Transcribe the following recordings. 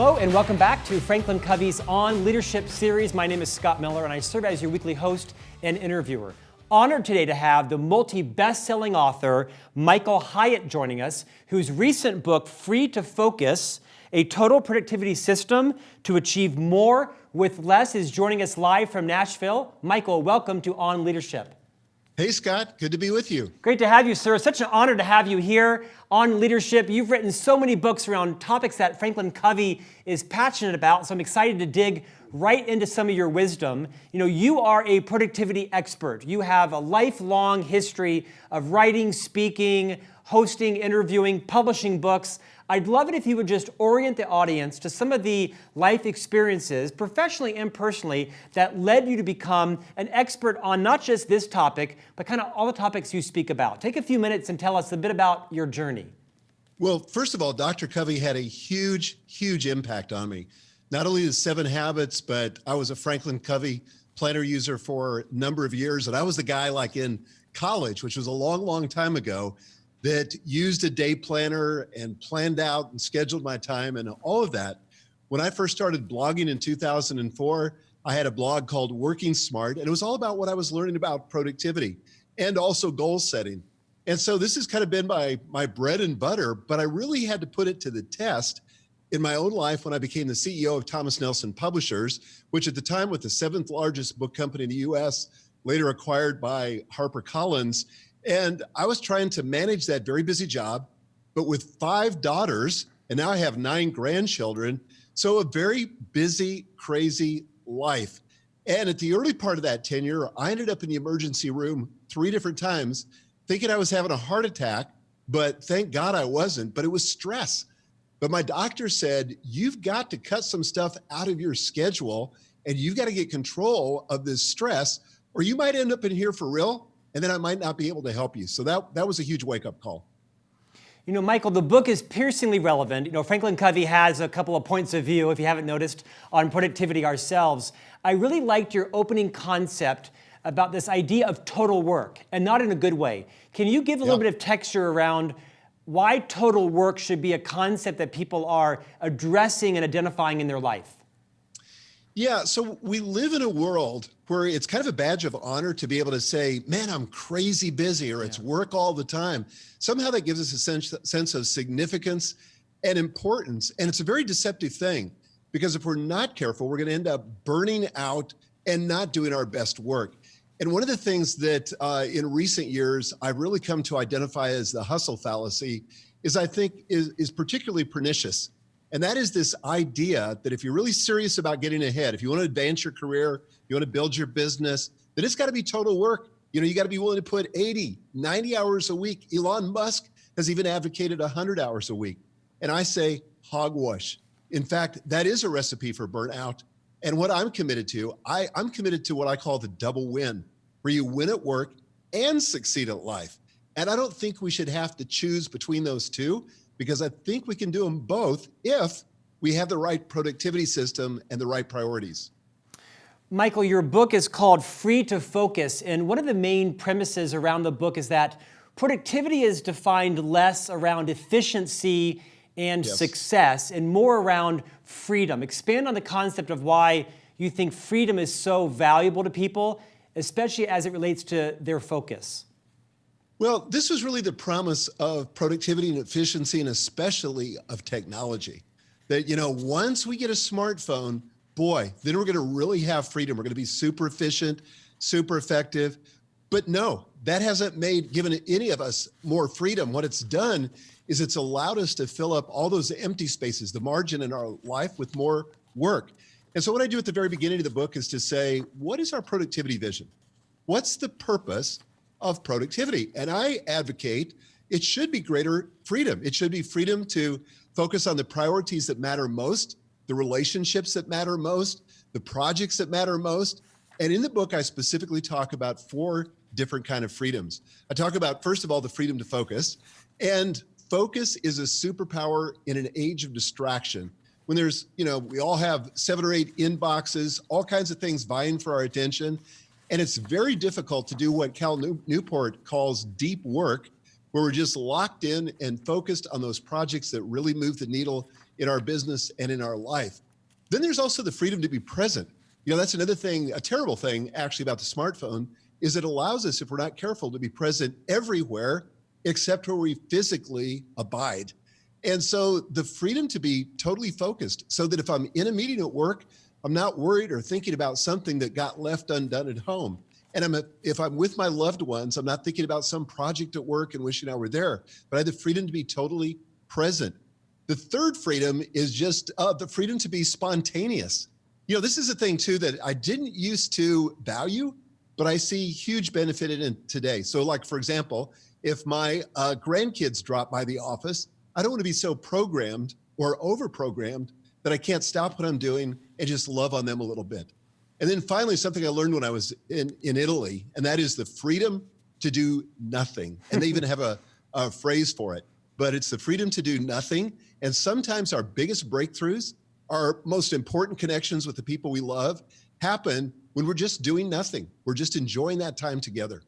Hello and welcome back to Franklin Covey's On Leadership series. My name is Scott Miller and I serve as your weekly host and interviewer. Honored today to have the multi-best-selling author Michael Hyatt joining us, whose recent book, Free to Focus, A Total Productivity System to Achieve More with Less, is joining us live from Nashville. Michael, welcome to On Leadership. Hey, Scott. Good to be with you. Great to have you, sir. Such an honor to have you here on leadership. You've written so many books around topics that Franklin Covey is passionate about, so I'm excited to dig right into some of your wisdom. You know, you are a productivity expert. You have a lifelong history of writing, speaking, hosting, interviewing, publishing books. I'd love it if you would just orient the audience to some of the life experiences, professionally and personally, that led you to become an expert on not just this topic, but kind of all the topics you speak about. Take a few minutes and tell us a bit about your journey. Well, first of all, Dr. Covey had a huge impact on me. Not only the 7 Habits, but I was a FranklinCovey planner user for a number of years. And I was the guy like in college, which was a long time ago, that used a day planner and planned out and scheduled my time and all of that. When I first started blogging in 2004, I had a blog called Working Smart, and it was all about what I was learning about productivity and also goal setting. And so this has kind of been my bread and butter, but I really had to put it to the test in my own life when I became the CEO of Thomas Nelson Publishers, which at the time was the 7th largest book company in the US, later acquired by HarperCollins. And I was trying to manage that very busy job, but with 5 daughters, and now I have 9 grandchildren. So a very busy, crazy life. And at the early part of that tenure, I ended up in the emergency room 3 different times, thinking I was having a heart attack, but thank God I wasn't, but it was stress. But my doctor said, you've got to cut some stuff out of your schedule and you've got to get control of this stress, or you might end up in here for real. And then I might not be able to help you. So that was a huge wake-up call. You know, Michael, the book is piercingly relevant. You know, Franklin Covey has a couple of points of view, if you haven't noticed, on productivity ourselves. I really liked your opening concept about this idea of total work, and not in a good way. Can you give a little bit of texture around why total work should be a concept that people are addressing and identifying in their life? Yeah, so we live in a world where it's kind of a badge of honor to be able to say, man, I'm crazy busy, or it's work all the time. Somehow that gives us a sense of significance and importance. And it's a very deceptive thing, because if we're not careful, we're going to end up burning out and not doing our best work. And one of the things that in recent years, I've really come to identify as the hustle fallacy is I think is particularly pernicious. And that is this idea that if you're really serious about getting ahead, if you want to advance your career, you want to build your business, then it's got to be total work. You know, you got to be willing to put 80, 90 hours a week. Elon Musk has even advocated 100 hours a week. And I say hogwash. In fact, that is a recipe for burnout. And what I'm committed to, I'm committed to what I call the double win, where you win at work and succeed at life. And I don't think we should have to choose between those two, because I think we can do them both if we have the right productivity system and the right priorities. Michael, your book is called Free to Focus, and one of the main premises around the book is that productivity is defined less around efficiency and success and more around freedom. Expand on the concept of why you think freedom is so valuable to people, especially as it relates to their focus. Well, this was really the promise of productivity and efficiency, and especially of technology. That, you know, once we get a smartphone, boy, then we're going to really have freedom. We're going to be super efficient, super effective. But no, that hasn't given any of us more freedom. What it's done is it's allowed us to fill up all those empty spaces, the margin in our life, with more work. And so what I do at the very beginning of the book is to say, what is our productivity vision? What's the purpose of productivity? And I advocate it should be greater freedom. It should be freedom to focus on the priorities that matter most, the relationships that matter most, the projects that matter most. And in the book, I specifically talk about 4 different kinds of freedoms. I talk about, first of all, the freedom to focus. And focus is a superpower in an age of distraction. When there's, you know, we all have 7 or 8 inboxes, all kinds of things vying for our attention. And it's very difficult to do what Cal Newport calls deep work, where we're just locked in and focused on those projects that really move the needle in our business and in our life. Then there's also the freedom to be present. That's another thing, a terrible thing actually about the smartphone, is it allows us, if we're not careful, to be present everywhere except where we physically abide. And so the freedom to be totally focused, so that if I'm in a meeting at work, I'm not worried or thinking about something that got left undone at home. And if I'm with my loved ones, I'm not thinking about some project at work and wishing I were there, but I have the freedom to be totally present. The third freedom is just the freedom to be spontaneous. This is a thing too that I didn't used to value, but I see huge benefit in it today. So like, for example, if my grandkids drop by the office, I don't want to be so programmed or over-programmed that I can't stop what I'm doing and just love on them a little bit. And then finally, something I learned when I was in Italy, and that is the freedom to do nothing. And they even have a phrase for it, but it's the freedom to do nothing. And sometimes our biggest breakthroughs, our most important connections with the people we love, happen when we're just doing nothing. We're just enjoying that time together.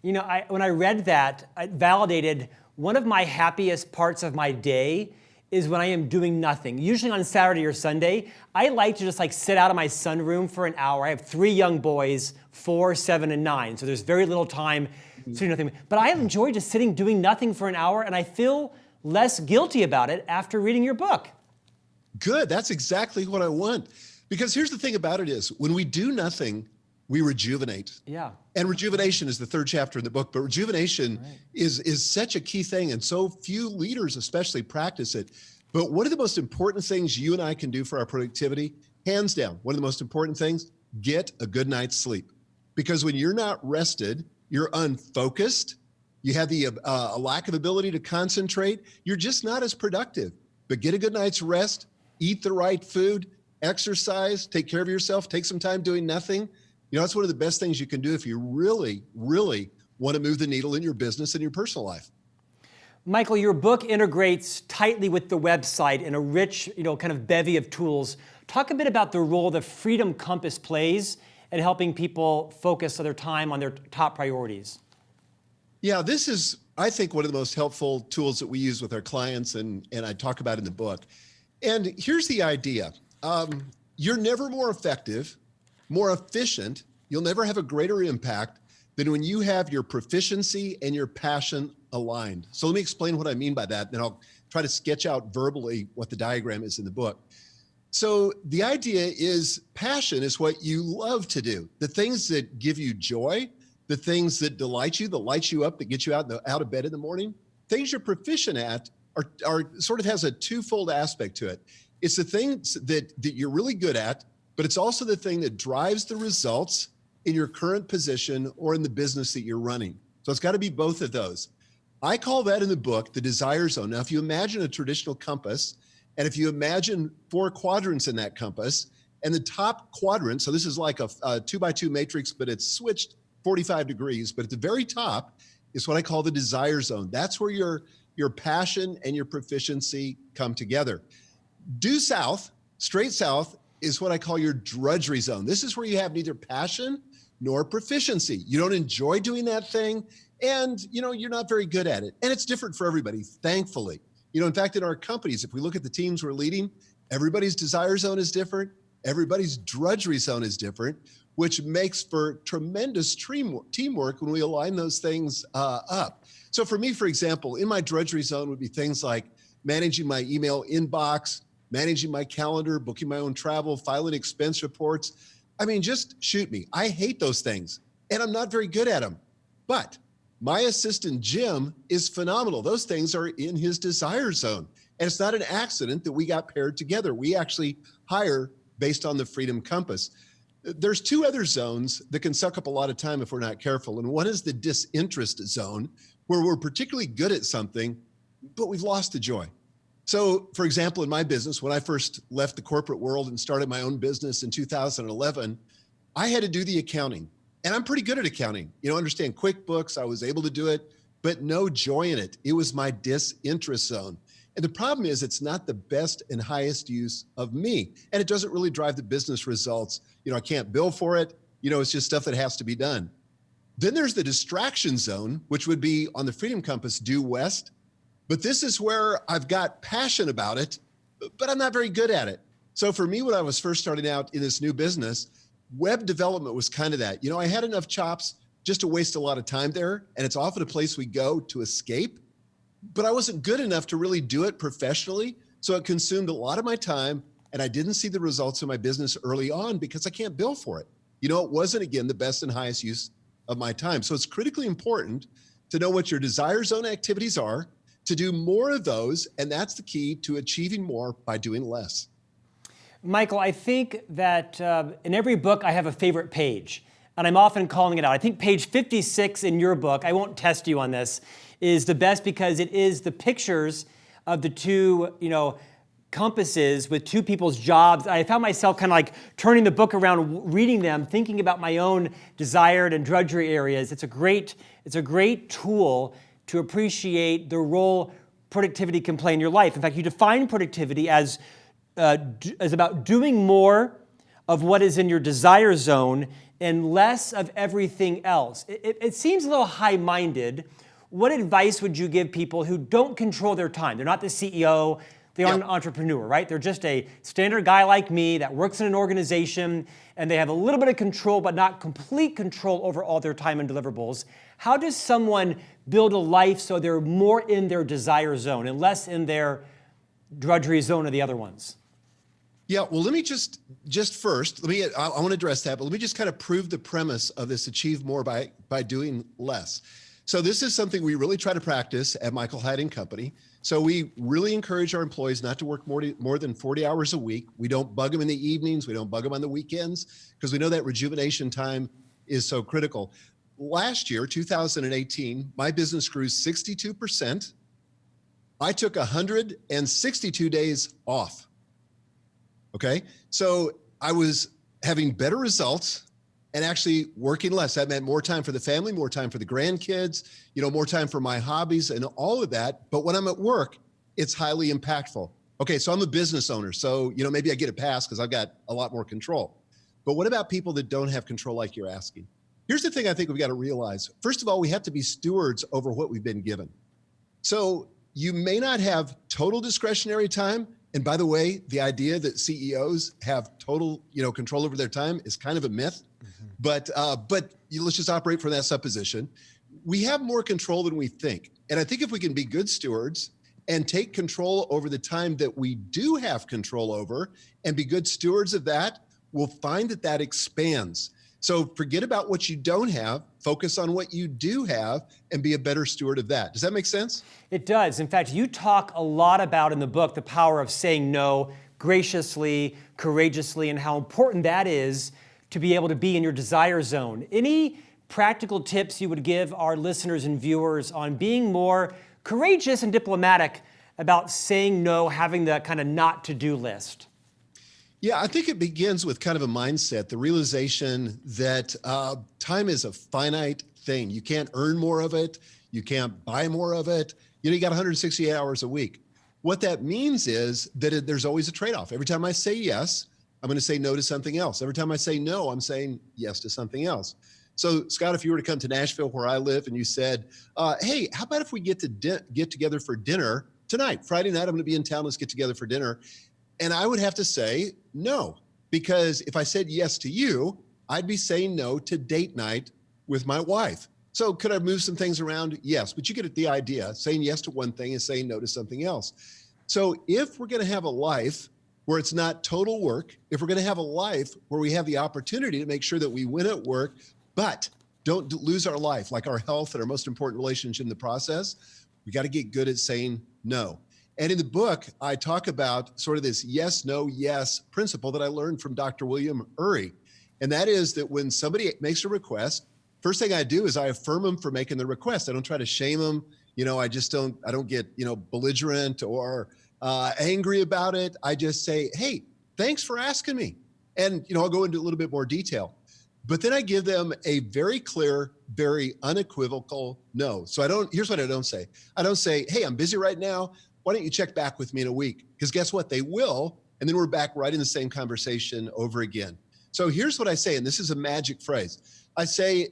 When I read that, it validated one of my happiest parts of my day is when I am doing nothing. Usually on Saturday or Sunday, I like to just sit out of my sunroom for an hour. I have 3 young boys, 4, 7, and 9. So there's very little time to do nothing. But I enjoy just sitting doing nothing for an hour, and I feel less guilty about it after reading your book. Good, that's exactly what I want. Because here's the thing about it is, when we do nothing, we rejuvenate. Yeah. And rejuvenation is the 3rd chapter in the book, but rejuvenation is such a key thing, and so few leaders especially practice it. But one of the most important things you and I can do for our productivity, hands down, one of the most important things, get a good night's sleep. Because when you're not rested, you're unfocused, you have a lack of ability to concentrate, you're just not as productive. But get a good night's rest, eat the right food, exercise, take care of yourself, take some time doing nothing. That's one of the best things you can do if you really, really want to move the needle in your business and your personal life. Michael, your book integrates tightly with the website in a rich, kind of bevy of tools. Talk a bit about the role the Freedom Compass plays in helping people focus their time on their top priorities. Yeah, this is, I think, one of the most helpful tools that we use with our clients, and I talk about in the book. And here's the idea. You're never more effective, more efficient, you'll never have a greater impact than when you have your proficiency and your passion aligned. So let me explain what I mean by that, then I'll try to sketch out verbally what the diagram is in the book. So the idea is passion is what you love to do. The things that give you joy, the things that delight you, that light you up, that get you out of bed in the morning, things you're proficient at are sort of has a twofold aspect to it. It's the things that you're really good at, but it's also the thing that drives the results in your current position or in the business that you're running. So it's got to be both of those. I call that in the book the desire zone. Now, if you imagine a traditional compass, and if you imagine 4 quadrants in that compass, and the top quadrant, so this is like a 2x2 matrix, but it's switched 45 degrees, but at the very top is what I call the desire zone. That's where your passion and your proficiency come together. Due south, straight south, is what I call your drudgery zone. This is where you have neither passion nor proficiency. You don't enjoy doing that thing, and you're not very good at it. And it's different for everybody, thankfully. In fact, in our companies, if we look at the teams we're leading, everybody's desire zone is different, everybody's drudgery zone is different, which makes for tremendous teamwork when we align those things up. So for me, for example, in my drudgery zone would be things like managing my email inbox, managing my calendar, booking my own travel, filing expense reports. I mean, just shoot me. I hate those things, and I'm not very good at them. But my assistant, Jim, is phenomenal. Those things are in his desire zone. And it's not an accident that we got paired together. We actually hire based on the Freedom Compass. There's 2 other zones that can suck up a lot of time if we're not careful. And one is the disinterest zone, where we're particularly good at something, but we've lost the joy. So, for example, in my business, when I first left the corporate world and started my own business in 2011, I had to do the accounting. And I'm pretty good at accounting. Understand QuickBooks, I was able to do it, but no joy in it. It was my disinterest zone. And the problem is it's not the best and highest use of me. And it doesn't really drive the business results. I can't bill for it. It's just stuff that has to be done. Then there's the distraction zone, which would be on the Freedom Compass due west. But this is where I've got passion about it, but I'm not very good at it. So for me, when I was first starting out in this new business, web development was kind of that. I had enough chops just to waste a lot of time there. And it's often a place we go to escape, but I wasn't good enough to really do it professionally. So it consumed a lot of my time, and I didn't see the results of my business early on because I can't bill for it. It wasn't, again, the best and highest use of my time. So it's critically important to know what your desire zone activities are, to do more of those, and that's the key to achieving more by doing less. Michael, I think that in every book I have a favorite page, and I'm often calling it out. I think page 56 in your book, I won't test you on this, is the best because it is the pictures of the two, compasses with two people's jobs. I found myself kind of like turning the book around, reading them, thinking about my own desired and drudgery areas. It's a great tool to appreciate the role productivity can play in your life. In fact, you define productivity as about doing more of what is in your desire zone and less of everything else. It seems a little high-minded. What advice would you give people who don't control their time? They're not the CEO, they aren't an entrepreneur, right? They're just a standard guy like me that works in an organization, and they have a little bit of control, but not complete control over all their time and deliverables. How does someone build a life so they're more in their desire zone and less in their drudgery zone of the other ones? Yeah, well, let me just first, I want to address that, but let me just kind of prove the premise of this achieve more by doing less. So this is something we really try to practice at Michael Hyatt & Company. So we really encourage our employees not to work more than 40 hours a week. We don't bug them in the evenings. We don't bug them on the weekends because we know that rejuvenation time is so critical. Last year, 2018, my business grew 62%. I took 162 days off. Okay, so I was having better results and actually working less. That meant more time for the family, more time for the grandkids, more time for my hobbies and all of that. But when I'm at work, it's highly impactful. Okay, so I'm a business owner. So, maybe I get a pass because I've got a lot more control. But what about people that don't have control like you're asking? Here's the thing I think we've got to realize. First of all, we have to be stewards over what we've been given. So you may not have total discretionary time. And by the way, the idea that CEOs have total, control over their time is kind of a myth. Mm-hmm. But let's just operate from that supposition. We have more control than we think. And I think if we can be good stewards and take control over the time that we do have control over and be good stewards of that, we'll find that expands. So forget about what you don't have, focus on what you do have, and be a better steward of that. Does that make sense? It does. In fact, you talk a lot about in the book the power of saying no graciously, courageously, and how important that is to be able to be in your desire zone. Any practical tips you would give our listeners and viewers on being more courageous and diplomatic about saying no, having the kind of not to-do list? Yeah, I think it begins with kind of a mindset, the realization that time is a finite thing. You can't earn more of it. You can't buy more of it. You got 168 hours a week. What that means is that there's always a trade-off. Every time I say yes, I'm going to say no to something else. Every time I say no, I'm saying yes to something else. So Scott, if you were to come to Nashville where I live and you said, hey, how about if we get together for dinner tonight, Friday night, I'm going to be in town, let's get together for dinner. And I would have to say no, because if I said yes to you, I'd be saying no to date night with my wife. So could I move some things around? Yes, but you get the idea. Saying yes to one thing is saying no to something else. So if we're going to have a life where it's not total work, if we're going to have a life where we have the opportunity to make sure that we win at work, but don't lose our life, like our health and our most important relationship in the process, we got to get good at saying no. And in the book, I talk about sort of this yes, no, yes principle that I learned from Dr. William Ury. And that is that when somebody makes a request, first thing I do is I affirm them for making the request. I don't try to shame them. I don't get, belligerent or angry about it. I just say, hey, thanks for asking me. And, I'll go into a little bit more detail. But then I give them a very clear, very unequivocal no. So here's what I don't say. I don't say, hey, I'm busy right now. Why don't you check back with me in a week? Because guess what? They will. And then we're back right in the same conversation over again. So here's what I say, and this is a magic phrase. I say,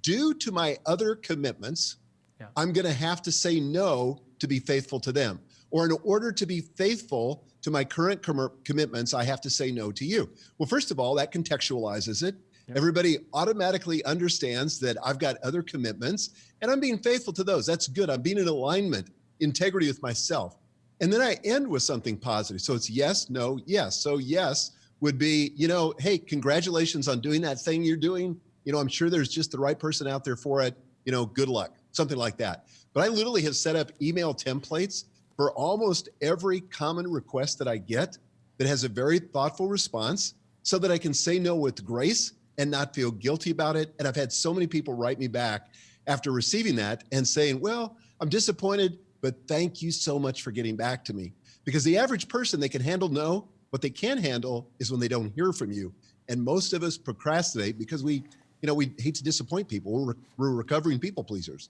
due to my other commitments, I'm going to have to say no to be faithful to them. Or in order to be faithful, to my current commitments, I have to say no to you. Well, first of all, that contextualizes it. Yep. Everybody automatically understands that I've got other commitments and I'm being faithful to those. That's good. I'm being in alignment, integrity with myself. And then I end with something positive. So it's yes, no, yes. So yes would be, hey, congratulations on doing that thing you're doing. I'm sure there's just the right person out there for it. Good luck, something like that. But I literally have set up email templates for almost every common request that I get that has a very thoughtful response so that I can say no with grace and not feel guilty about it. And I've had so many people write me back after receiving that and saying, well, I'm disappointed, but thank you so much for getting back to me. Because the average person, they can handle no. What they can't handle is when they don't hear from you. And most of us procrastinate because we hate to disappoint people. We're recovering people pleasers.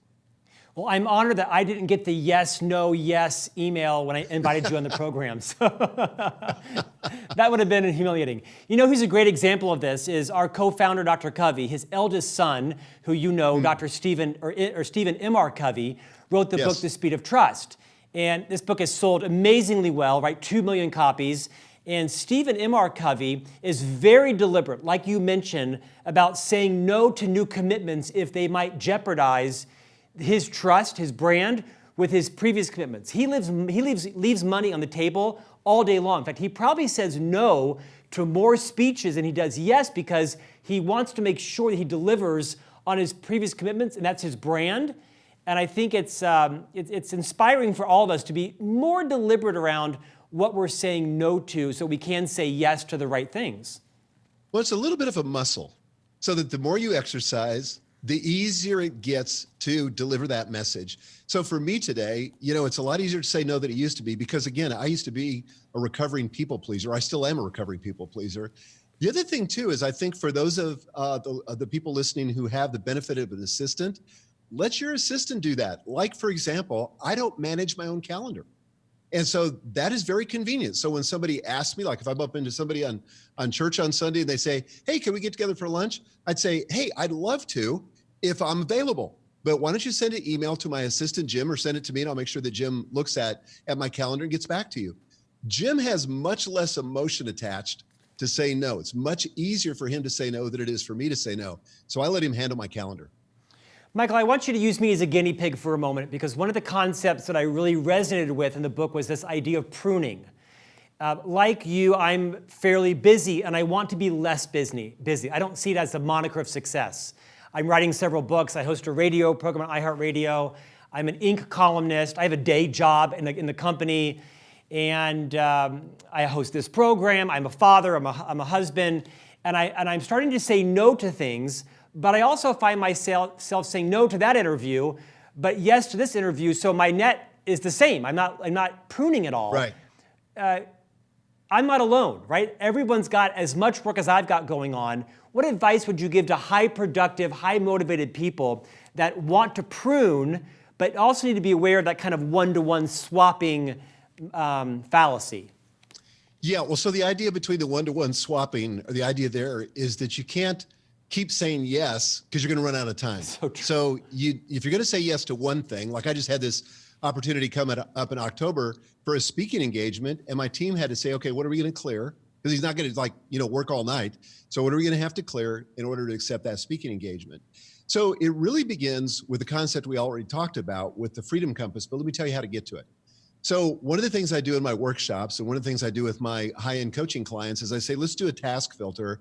Well, I'm honored that I didn't get the yes, no, yes email when I invited you on the program. So that would have been humiliating. Who's a great example of this is our co-founder, Dr. Covey. His eldest son, who Dr. Stephen M.R. Covey, wrote the book, The Speed of Trust. And this book has sold amazingly well, right? 2 million copies. And Stephen M.R. Covey is very deliberate, like you mentioned, about saying no to new commitments if they might jeopardize his trust, his brand, with his previous commitments. He leaves money on the table all day long. In fact, he probably says no to more speeches than he does yes because he wants to make sure that he delivers on his previous commitments, and that's his brand. And I think it's inspiring for all of us to be more deliberate around what we're saying no to so we can say yes to the right things. Well, it's a little bit of a muscle so that the more you exercise, the easier it gets to deliver that message. So for me today, it's a lot easier to say no than it used to be because, again, I used to be a recovering people pleaser. I still am a recovering people pleaser. The other thing, too, is I think for those of the people listening who have the benefit of an assistant, let your assistant do that. Like, for example, I don't manage my own calendar. And so that is very convenient. So when somebody asks me, like if I bump into somebody on church on Sunday and they say, hey, can we get together for lunch? I'd say, hey, I'd love to if I'm available. But why don't you send an email to my assistant, Jim, or send it to me and I'll make sure that Jim looks at my calendar and gets back to you. Jim has much less emotion attached to say no. It's much easier for him to say no than it is for me to say no. So I let him handle my calendar. Michael, I want you to use me as a guinea pig for a moment because one of the concepts that I really resonated with in the book was this idea of pruning. Like you, I'm fairly busy and I want to be less busy. I don't see it as a moniker of success. I'm writing several books. I host a radio program on iHeartRadio. I'm an Inc. columnist. I have a day job in the company. And I host this program. I'm a father. I'm a husband. And I'm starting to say no to things. But I also find myself saying no to that interview, but yes to this interview. So my net is the same. I'm not pruning at all. Right. I'm not alone, right? Everyone's got as much work as I've got going on. What advice would you give to high productive, high motivated people that want to prune, but also need to be aware of that kind of one-to-one swapping fallacy? Yeah, well, so the idea between the one-to-one swapping, or the idea there is that you can't keep saying yes because you're going to run out of time. So true. So if you're going to say yes to one thing, like I just had this opportunity come up in October for a speaking engagement, and my team had to say, okay, what are we going to clear? Because he's not going to work all night. So what are we going to have to clear in order to accept that speaking engagement? So it really begins with the concept we already talked about with the Freedom Compass, but let me tell you how to get to it. So one of the things I do in my workshops and one of the things I do with my high-end coaching clients is I say, let's do a task filter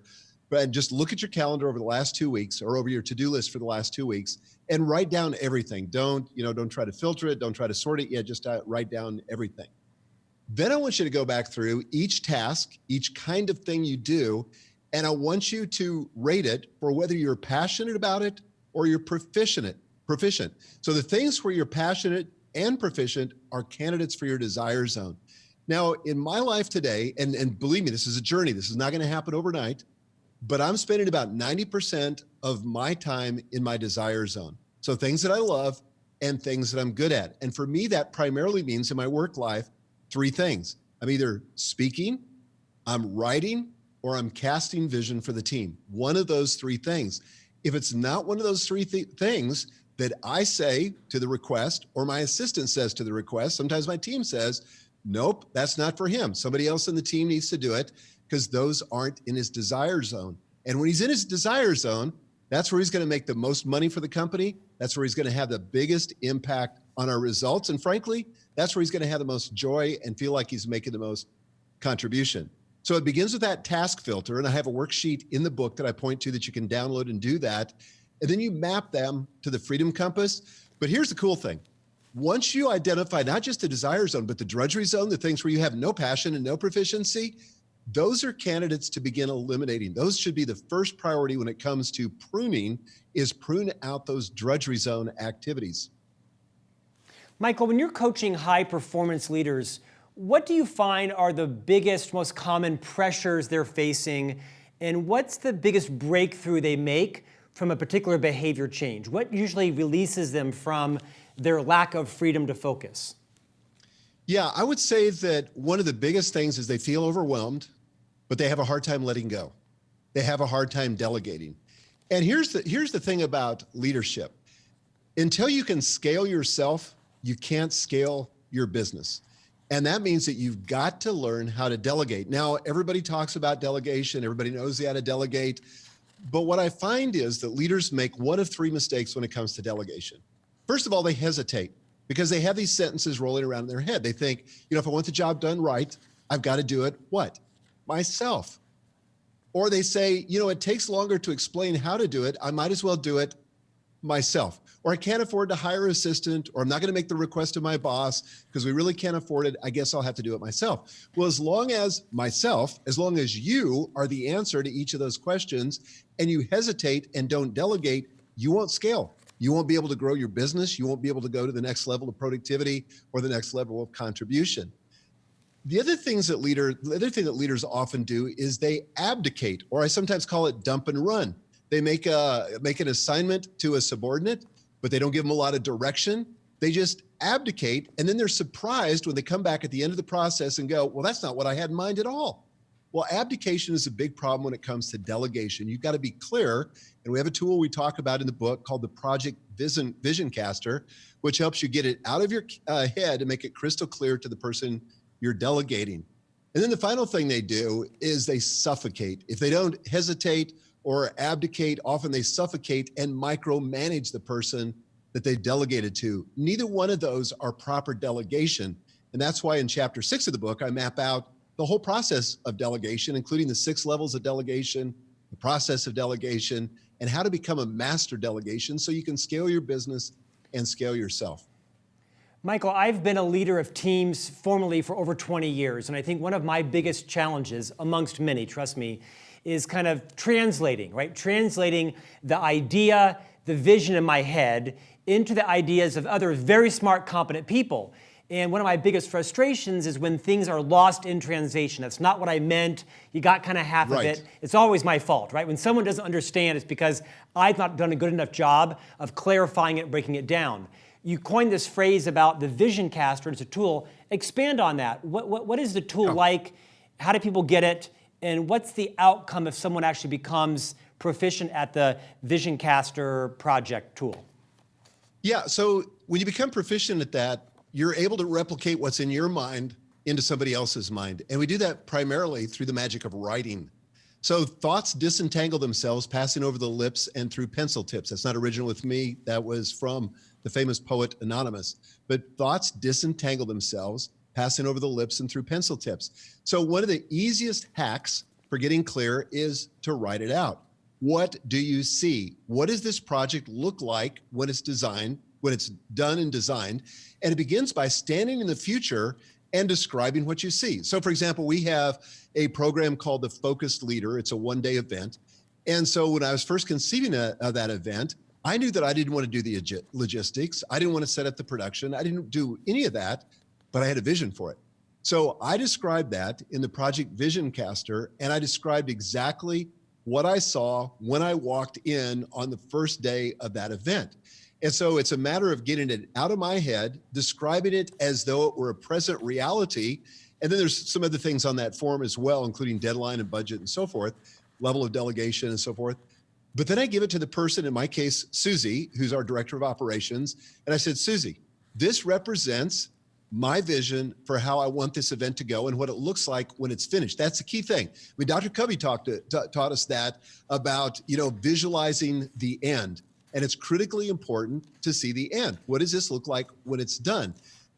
and just look at your calendar over the last 2 weeks or over your to-do list for the last 2 weeks and write down everything. Don't try to filter it. Don't try to sort it yet. Just write down everything. Then I want you to go back through each task, each kind of thing you do, and I want you to rate it for whether you're passionate about it or you're proficient. So the things where you're passionate and proficient are candidates for your desire zone. Now, in my life today, and believe me, this is a journey. This is not going to happen overnight, but I'm spending about 90% of my time in my desire zone. So things that I love and things that I'm good at. And for me, that primarily means in my work life, 3 things. I'm either speaking, I'm writing, or I'm casting vision for the team. One of those 3 things. If it's not one of those 3 things that I say to the request, or my assistant says to the request, sometimes my team says, Nope, that's not for him. Somebody else in the team needs to do it because those aren't in his desire zone. And when he's in his desire zone, that's where he's going to make the most money for the company. That's where he's going to have the biggest impact on our results. And frankly, that's where he's going to have the most joy and feel like he's making the most contribution. So it begins with that task filter. And I have a worksheet in the book that I point to that you can download and do that. And then you map them to the freedom compass. But here's the cool thing. Once you identify not just the desire zone, but the drudgery zone, the things where you have no passion and no proficiency, those are candidates to begin eliminating. Those should be the first priority when it comes to pruning, is prune out those drudgery zone activities. Michael, when you're coaching high performance leaders, what do you find are the biggest, most common pressures they're facing? And what's the biggest breakthrough they make from a particular behavior change? What usually releases them from their lack of freedom to focus? Yeah, I would say that one of the biggest things is they feel overwhelmed, but they have a hard time letting go. They have a hard time delegating. And here's the thing about leadership. Until you can scale yourself, you can't scale your business. And that means that you've got to learn how to delegate. Now, everybody talks about delegation. Everybody knows how to delegate. But what I find is that leaders make one of three mistakes when it comes to delegation. First of all, they hesitate because they have these sentences rolling around in their head. They think, if I want the job done right, I've got to do it, what? Myself. Or they say, it takes longer to explain how to do it. I might as well do it myself. Or I can't afford to hire an assistant, or I'm not going to make the request to my boss because we really can't afford it. I guess I'll have to do it myself. Well, as long as you are the answer to each of those questions and you hesitate and don't delegate, you won't scale. You won't be able to grow your business. You won't be able to go to the next level of productivity or the next level of contribution. The other thing that leaders often do is they abdicate, or I sometimes call it dump and run. They make an assignment to a subordinate, but they don't give them a lot of direction. They just abdicate, and then they're surprised when they come back at the end of the process and go, well, that's not what I had in mind at all. Well, abdication is a big problem when it comes to delegation. You've got to be clear, and we have a tool we talk about in the book called the Project Vision Caster, which helps you get it out of your head and make it crystal clear to the person you're delegating. And then the final thing they do is they suffocate. If they don't hesitate or abdicate, often they suffocate and micromanage the person that they delegated to. Neither one of those are proper delegation. And that's why in chapter 6 of the book, I map out the whole process of delegation, including the 6 levels of delegation, the process of delegation, and how to become a master delegation so you can scale your business and scale yourself. Michael, I've been a leader of teams formally for over 20 years, and I think one of my biggest challenges, amongst many, trust me, is kind of translating, right? Translating the idea, the vision in my head into the ideas of other very smart, competent people. And one of my biggest frustrations is when things are lost in translation. That's not what I meant. You got kind of half of it. It's always my fault, right? When someone doesn't understand, it's because I've not done a good enough job of clarifying it, breaking it down. You coined this phrase about the vision caster as a tool. Expand on that. What is the tool like? How do people get it? And what's the outcome if someone actually becomes proficient at the vision caster project tool? Yeah, so when you become proficient at that, you're able to replicate what's in your mind into somebody else's mind. And we do that primarily through the magic of writing. So thoughts disentangle themselves, passing over the lips and through pencil tips. That's not original with me. That was from the famous poet Anonymous. But thoughts disentangle themselves, passing over the lips and through pencil tips. So one of the easiest hacks for getting clear is to write it out. What do you see? What does this project look like when it's designed, when it's done and designed? And it begins by standing in the future and describing what you see. So for example, we have a program called the Focused Leader. It's a one-day event. And so when I was first conceiving that event, I knew that I didn't want to do the logistics. I didn't want to set up the production. I didn't do any of that, but I had a vision for it. So I described that in the Project Vision Caster, and I described exactly what I saw when I walked in on the first day of that event. And so it's a matter of getting it out of my head, describing it as though it were a present reality. And then there's some other things on that form as well, including deadline and budget and so forth, level of delegation and so forth. But then I give it to the person, in my case, Susie, who's our director of operations. And I said, Susie, this represents my vision for how I want this event to go and what it looks like when it's finished. That's the key thing. I mean, Dr. Covey taught us that about, visualizing the end. And it's critically important to see the end. What does this look like when it's done?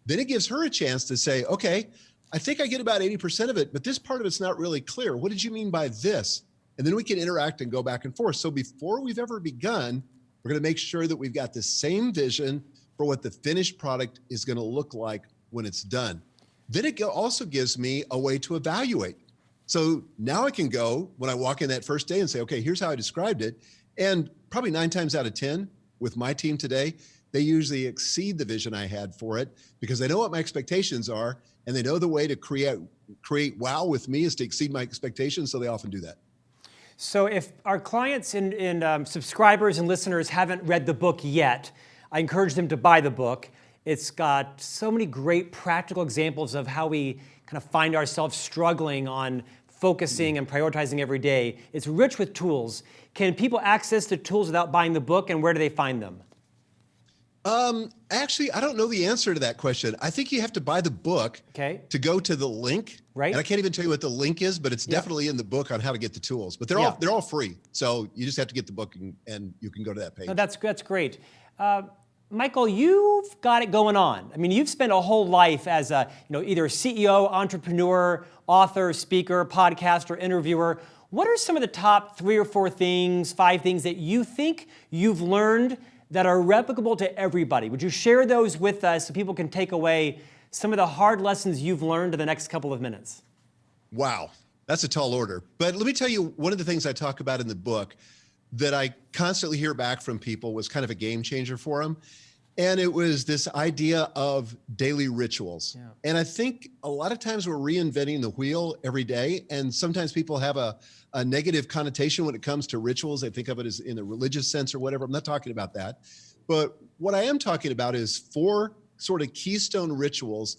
Then it gives her a chance to say, okay, I think I get about 80% of it, but this part of it's not really clear. What did you mean by this? And then we can interact and go back and forth. So before we've ever begun, we're going to make sure that we've got the same vision for what the finished product is going to look like when it's done. Then it also gives me a way to evaluate. So now I can go when I walk in that first day and say, okay, here's how I described it. And probably 9 times out of 10 with my team today, they usually exceed the vision I had for it because they know what my expectations are and they know the way to create wow with me is to exceed my expectations. So they often do that. So if our clients and subscribers and listeners haven't read the book yet, I encourage them to buy the book. It's got so many great practical examples of how we kind of find ourselves struggling on focusing and prioritizing every day. It's rich with tools. Can people access the tools without buying the book, and where do they find them? Actually, I don't know the answer to that question. I think you have to buy the book to go to the link. Right. And I can't even tell you what the link is, but it's definitely in the book on how to get the tools. But they're all free. So you just have to get the book and you can go to that page. No, that's great. Michael, you've got it going on. I mean, you've spent a whole life as a, either CEO, entrepreneur, author, speaker, podcaster, interviewer. What are some of the top 3 or 4 things, 5 things that you think you've learned that are replicable to everybody? Would you share those with us so people can take away some of the hard lessons you've learned in the next couple of minutes? Wow, that's a tall order. But let me tell you, one of the things I talk about in the book that I constantly hear back from people was kind of a game changer for them. And it was this idea of daily rituals. Yeah. And I think a lot of times we're reinventing the wheel every day. And sometimes people have a negative connotation when it comes to rituals. They think of it as in a religious sense or whatever. I'm not talking about that. But what I am talking about is 4 sort of keystone rituals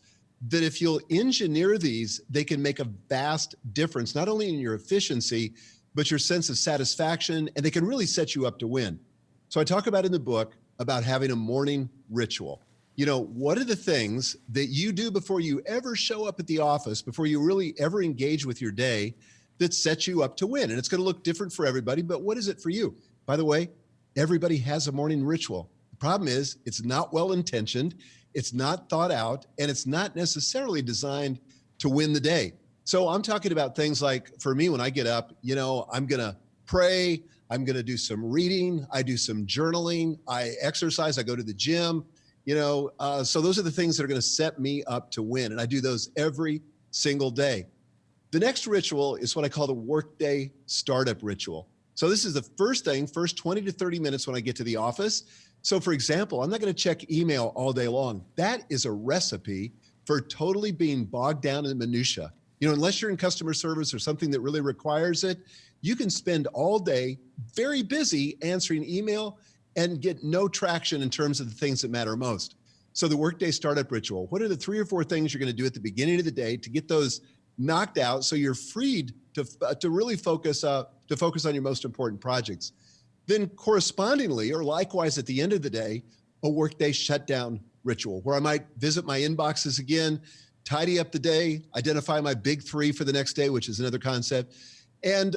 that if you'll engineer these, they can make a vast difference, not only in your efficiency, but your sense of satisfaction, and they can really set you up to win. So I talk about in the book about having a morning ritual. What are the things that you do before you ever show up at the office, before you really ever engage with your day that sets you up to win? And it's going to look different for everybody, but what is it for you? By the way, everybody has a morning ritual. The problem is it's not well-intentioned, it's not thought out, and it's not necessarily designed to win the day. So I'm talking about things like, for me, when I get up, I'm going to pray, I'm going to do some reading, I do some journaling, I exercise, I go to the gym, so those are the things that are going to set me up to win. And I do those every single day. The next ritual is what I call the workday startup ritual. So this is the first 20 to 30 minutes when I get to the office. So for example, I'm not going to check email all day long. That is a recipe for totally being bogged down in minutia. Unless you're in customer service or something that really requires it, you can spend all day very busy answering email and get no traction in terms of the things that matter most. So the workday startup ritual, what are the 3 or 4 things you're going to do at the beginning of the day to get those knocked out so you're freed to really focus on your most important projects? Then correspondingly, or likewise at the end of the day, a workday shutdown ritual where I might visit my inboxes again, tidy up the day, identify my big 3 for the next day, which is another concept, and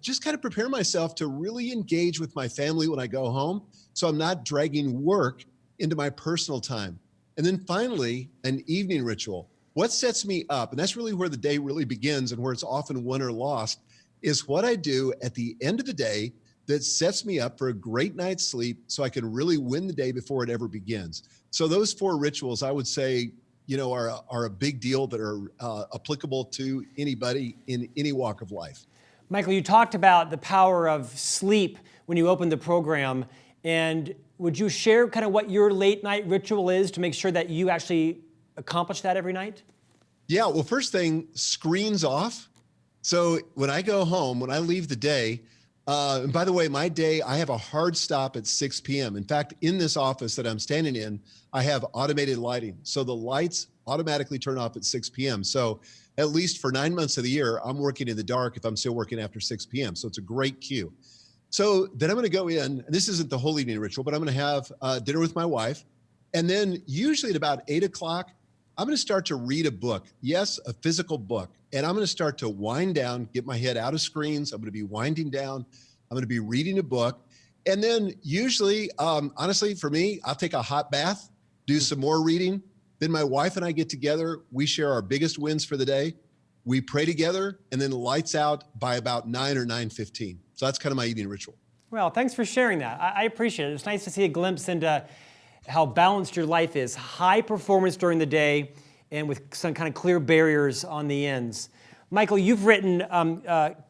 just kind of prepare myself to really engage with my family when I go home so I'm not dragging work into my personal time. And then finally, an evening ritual. What sets me up, and that's really where the day really begins and where it's often won or lost, is what I do at the end of the day that sets me up for a great night's sleep so I can really win the day before it ever begins. So those 4 rituals, I would say, are a big deal that are applicable to anybody in any walk of life. Michael, you talked about the power of sleep when you opened the program. And would you share kind of what your late night ritual is to make sure that you actually accomplish that every night? Yeah, well, first thing, screens off. So when I go home, when I leave the day, and by the way, my day, I have a hard stop at 6 p.m. In fact, in this office that I'm standing in, I have automated lighting. So the lights automatically turn off at 6 p.m. So at least for 9 months of the year, I'm working in the dark if I'm still working after 6 p.m. So it's a great cue. So then I'm going to go in, and this isn't the whole evening ritual, but I'm going to have dinner with my wife. And then usually at about 8 o'clock, I'm going to start to read a book. Yes, a physical book. And I'm going to start to wind down, get my head out of screens. I'm going to be winding down. I'm going to be reading a book. And then usually, honestly, for me, I'll take a hot bath, do some more reading. Then my wife and I get together. We share our biggest wins for the day. We pray together, and then lights out by about 9 or 9:15. So that's kind of my evening ritual. Well, thanks for sharing that. I appreciate it. It's nice to see a glimpse into how balanced your life is. High performance during the day and with some kind of clear barriers on the ends. Michael, you've written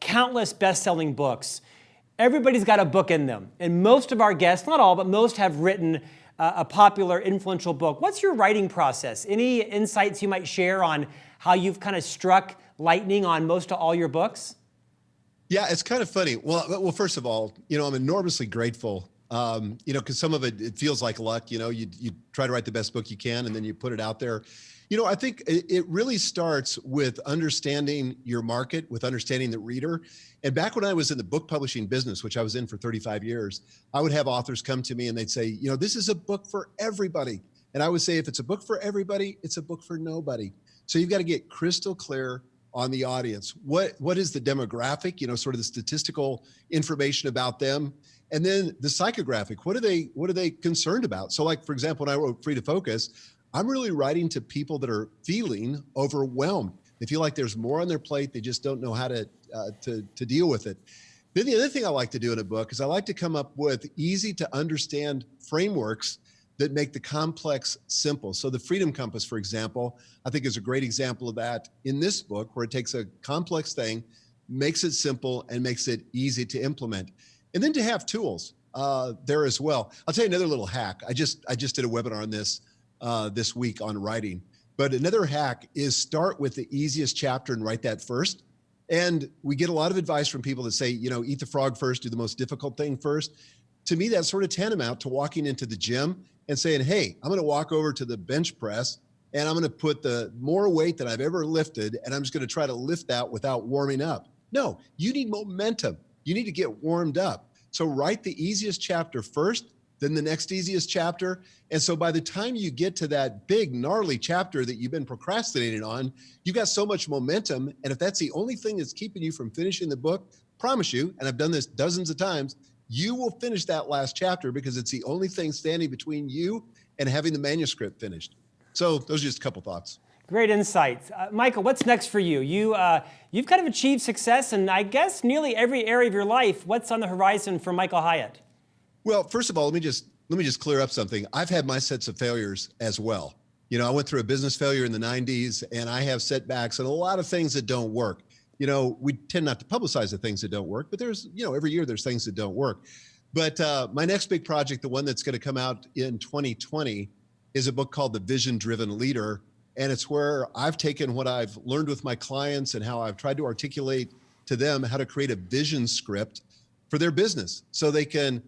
countless best-selling books. Everybody's got a book in them. And most of our guests, not all, but most have written a popular, influential book. What's your writing process? Any insights you might share on how you've kind of struck lightning on most of all your books? Yeah, it's kind of funny. Well, first of all, I'm enormously grateful, because some of it feels like luck. You try to write the best book you can, and then you put it out there. I think it really starts with understanding your market, with understanding the reader. And back when I was in the book publishing business, which I was in for 35 years, I would have authors come to me and they'd say, this is a book for everybody. And I would say, if it's a book for everybody, it's a book for nobody. So you've got to get crystal clear on the audience. What is the demographic, sort of the statistical information about them. And then the psychographic, what are they concerned about? So like, for example, when I wrote Free to Focus, I'm really writing to people that are feeling overwhelmed. They feel like there's more on their plate. They just don't know how to deal with it. Then the other thing I like to do in a book is I like to come up with easy to understand frameworks that make the complex simple. So the Freedom Compass, for example, I think is a great example of that in this book, where it takes a complex thing, makes it simple, and makes it easy to implement. And then to have tools there as well. I'll tell you another little hack. I just did a webinar on this week on writing. But another hack is start with the easiest chapter and write that first. And we get a lot of advice from people that say, eat the frog first, do the most difficult thing first. To me, that's sort of tantamount to walking into the gym and saying, hey, I'm going to walk over to the bench press and I'm going to put the more weight than I've ever lifted, and I'm just going to try to lift that without warming up. No, you need momentum. You need to get warmed up. So write the easiest chapter first, then the next easiest chapter. And so by the time you get to that big, gnarly chapter that you've been procrastinating on, you've got so much momentum. And if that's the only thing that's keeping you from finishing the book, promise you, and I've done this dozens of times, you will finish that last chapter because it's the only thing standing between you and having the manuscript finished. So those are just a couple thoughts. Great insights. Michael, what's next for you? You've kind of achieved success in, I guess, nearly every area of your life. What's on the horizon for Michael Hyatt? Well, first of all, let me just clear up something. I've had my sets of failures as well. I went through a business failure in the 90s, and I have setbacks and a lot of things that don't work. We tend not to publicize the things that don't work, but there's, every year there's things that don't work. But my next big project, the one that's going to come out in 2020, is a book called The Vision-Driven Leader. And it's where I've taken what I've learned with my clients and how I've tried to articulate to them how to create a vision script for their business so they can,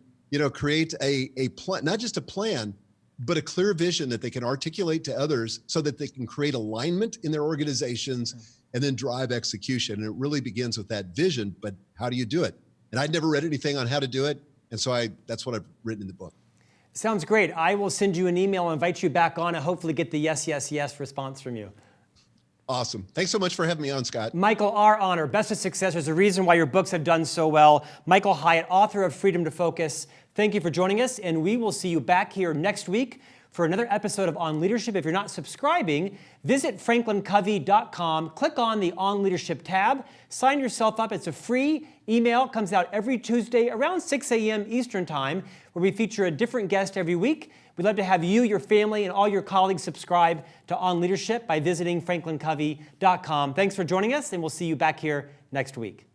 create a plan, not just a plan, but a clear vision that they can articulate to others so that they can create alignment in their organizations and then drive execution. And it really begins with that vision, but how do you do it? And I'd never read anything on how to do it. And so that's what I've written in the book. Sounds great. I will send you an email and invite you back on and hopefully get the yes, yes, yes response from you. Awesome. Thanks so much for having me on, Scott. Michael, our honor. Best of success. There's a reason why your books have done so well. Michael Hyatt, author of Freedom to Focus. Thank you for joining us, and we will see you back here next week for another episode of On Leadership. If you're not subscribing, visit FranklinCovey.com, click on the On Leadership tab, sign yourself up. It's a free email. It comes out every Tuesday around 6 a.m. Eastern Time, where we feature a different guest every week. We'd love to have you, your family, and all your colleagues subscribe to On Leadership by visiting FranklinCovey.com. Thanks for joining us, and we'll see you back here next week.